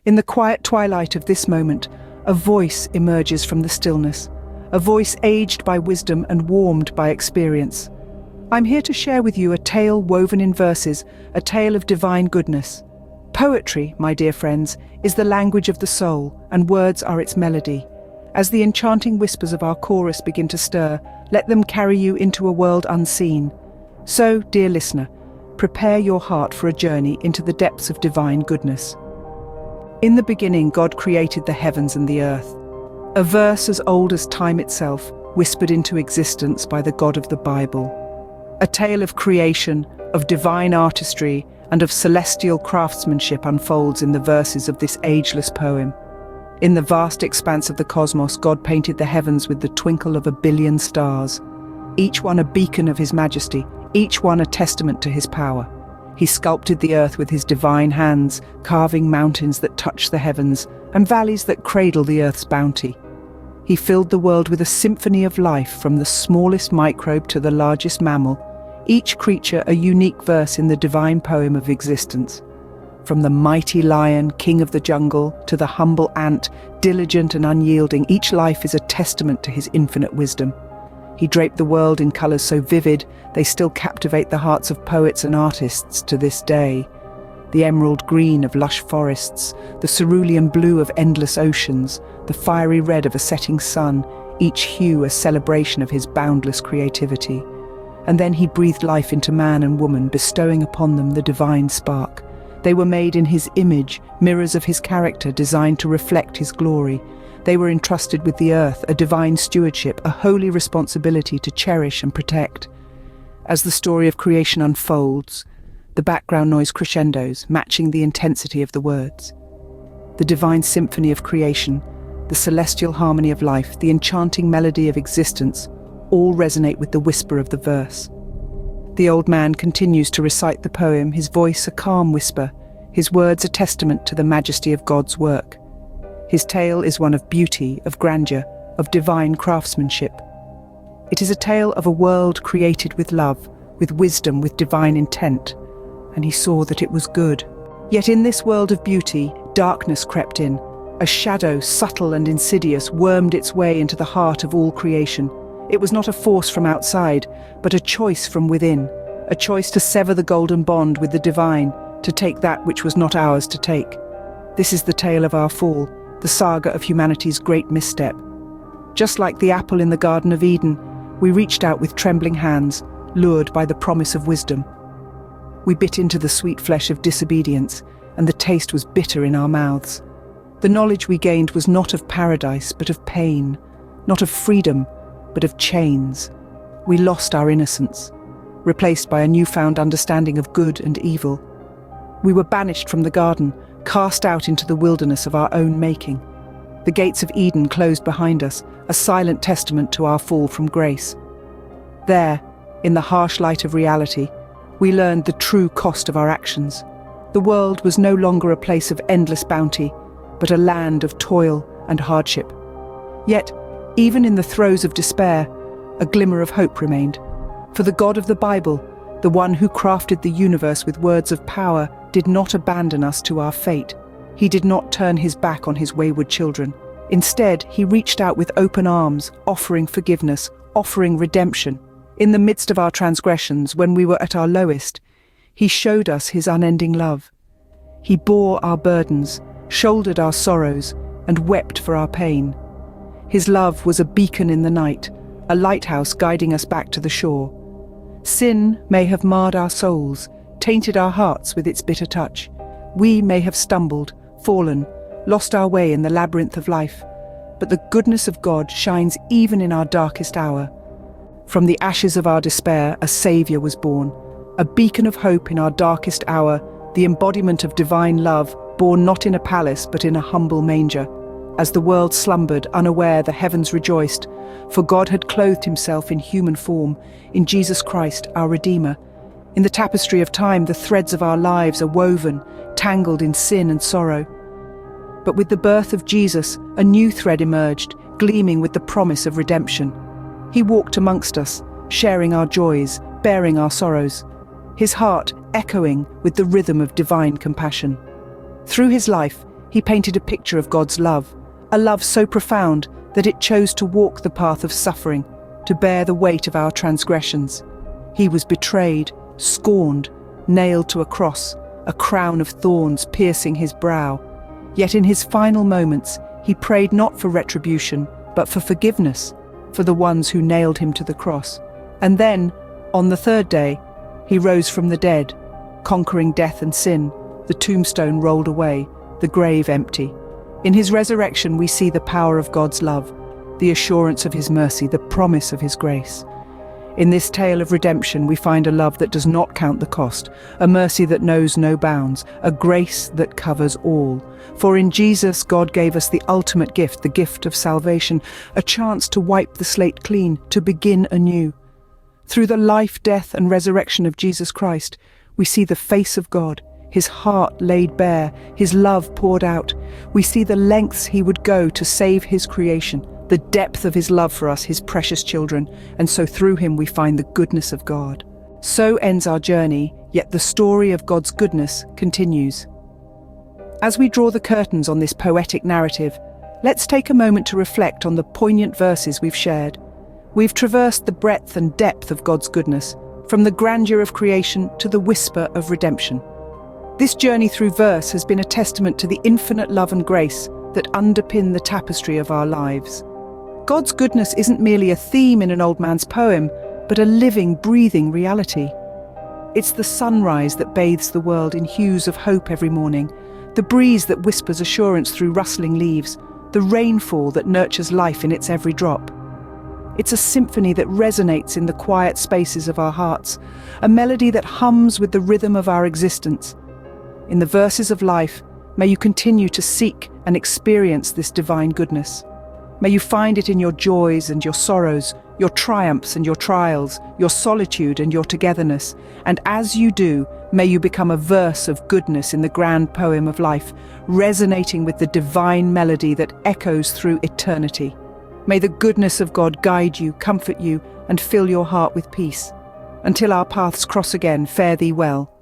In the quiet twilight of this moment, a voice emerges from the stillness, a voice aged by wisdom and warmed by experience. I'm here to share with you a tale woven in verses, a tale of divine goodness. Poetry, my dear friends, is the language of the soul, and words are its melody. As the enchanting whispers of our chorus begin to stir, let them carry you into a world unseen. So, dear listener, prepare your heart for a journey into the depths of divine goodness. In the beginning, God created the heavens and the earth. A verse as old as time itself, whispered into existence by the God of the Bible. A tale of creation, of divine artistry, and of celestial craftsmanship unfolds in the verses of this ageless poem. In the vast expanse of the cosmos, God painted the heavens with the twinkle of 1 billion stars, each one a beacon of his majesty, each one a testament to his power. He sculpted the earth with his divine hands, carving mountains that touch the heavens and valleys that cradle the earth's bounty. He filled the world with a symphony of life, from the smallest microbe to the largest mammal, each creature a unique verse in the divine poem of existence. From the mighty lion, king of the jungle, to the humble ant, diligent and unyielding, each life is a testament to his infinite wisdom. He draped the world in colours so vivid, they still captivate the hearts of poets and artists to this day. The emerald green of lush forests, the cerulean blue of endless oceans, the fiery red of a setting sun, each hue a celebration of his boundless creativity. And then he breathed life into man and woman, bestowing upon them the divine spark. They were made in his image, mirrors of his character designed to reflect his glory. They were entrusted with the earth, a divine stewardship, a holy responsibility to cherish and protect. As the story of creation unfolds, the background noise crescendos, matching the intensity of the words. The divine symphony of creation, the celestial harmony of life, the enchanting melody of existence, all resonate with the whisper of the verse. The old man continues to recite the poem, his voice a calm whisper, his words a testament to the majesty of God's work. His tale is one of beauty, of grandeur, of divine craftsmanship. It is a tale of a world created with love, with wisdom, with divine intent, and he saw that it was good. Yet in this world of beauty, darkness crept in. A shadow, subtle and insidious, wormed its way into the heart of all creation. It was not a force from outside, but a choice from within, a choice to sever the golden bond with the divine, to take that which was not ours to take. This is the tale of our fall, the saga of humanity's great misstep. Just like the apple in the Garden of Eden, we reached out with trembling hands, lured by the promise of wisdom. We bit into the sweet flesh of disobedience, and the taste was bitter in our mouths. The knowledge we gained was not of paradise, but of pain, not of freedom, but of chains. We lost our innocence, replaced by a newfound understanding of good and evil. We were banished from the garden, cast out into the wilderness of our own making. The gates of Eden closed behind us, a silent testament to our fall from grace. There, in the harsh light of reality, we learned the true cost of our actions. The world was no longer a place of endless bounty, but a land of toil and hardship. Yet, even in the throes of despair, a glimmer of hope remained. For the God of the Bible, the one who crafted the universe with words of power, did not abandon us to our fate. He did not turn his back on his wayward children. Instead, he reached out with open arms, offering forgiveness, offering redemption. In the midst of our transgressions, when we were at our lowest, he showed us his unending love. He bore our burdens, shouldered our sorrows, and wept for our pain. His love was a beacon in the night, a lighthouse guiding us back to the shore. Sin may have marred our souls, tainted our hearts with its bitter touch. We may have stumbled, fallen, lost our way in the labyrinth of life, but the goodness of God shines even in our darkest hour. From the ashes of our despair, a Saviour was born, a beacon of hope in our darkest hour, the embodiment of divine love, born not in a palace but in a humble manger. As the world slumbered, unaware, the heavens rejoiced, for God had clothed himself in human form, in Jesus Christ, our Redeemer. In the tapestry of time, the threads of our lives are woven, tangled in sin and sorrow. But with the birth of Jesus, a new thread emerged, gleaming with the promise of redemption. He walked amongst us, sharing our joys, bearing our sorrows, his heart echoing with the rhythm of divine compassion. Through his life, he painted a picture of God's love, a love so profound that it chose to walk the path of suffering, to bear the weight of our transgressions. He was betrayed, scorned, nailed to a cross, a crown of thorns piercing his brow. Yet in his final moments, he prayed not for retribution, but for forgiveness, for the ones who nailed him to the cross. And then, on the third day, he rose from the dead, conquering death and sin, the tombstone rolled away, the grave empty. In his resurrection, we see the power of God's love, the assurance of his mercy, the promise of his grace. In this tale of redemption, we find a love that does not count the cost, a mercy that knows no bounds, a grace that covers all. For in Jesus, God gave us the ultimate gift, the gift of salvation, a chance to wipe the slate clean, to begin anew. Through the life, death, and resurrection of Jesus Christ, we see the face of God, his heart laid bare, his love poured out. We see the lengths he would go to save his creation, the depth of his love for us, his precious children, and so through him we find the goodness of God. So ends our journey, yet the story of God's goodness continues. As we draw the curtains on this poetic narrative, let's take a moment to reflect on the poignant verses we've shared. We've traversed the breadth and depth of God's goodness, from the grandeur of creation to the whisper of redemption. This journey through verse has been a testament to the infinite love and grace that underpin the tapestry of our lives. God's goodness isn't merely a theme in an old man's poem, but a living, breathing reality. It's the sunrise that bathes the world in hues of hope every morning, the breeze that whispers assurance through rustling leaves, the rainfall that nurtures life in its every drop. It's a symphony that resonates in the quiet spaces of our hearts, a melody that hums with the rhythm of our existence. In the verses of life, may you continue to seek and experience this divine goodness. May you find it in your joys and your sorrows, your triumphs and your trials, your solitude and your togetherness. And as you do, may you become a verse of goodness in the grand poem of life, resonating with the divine melody that echoes through eternity. May the goodness of God guide you, comfort you, and fill your heart with peace. Until our paths cross again, fare thee well.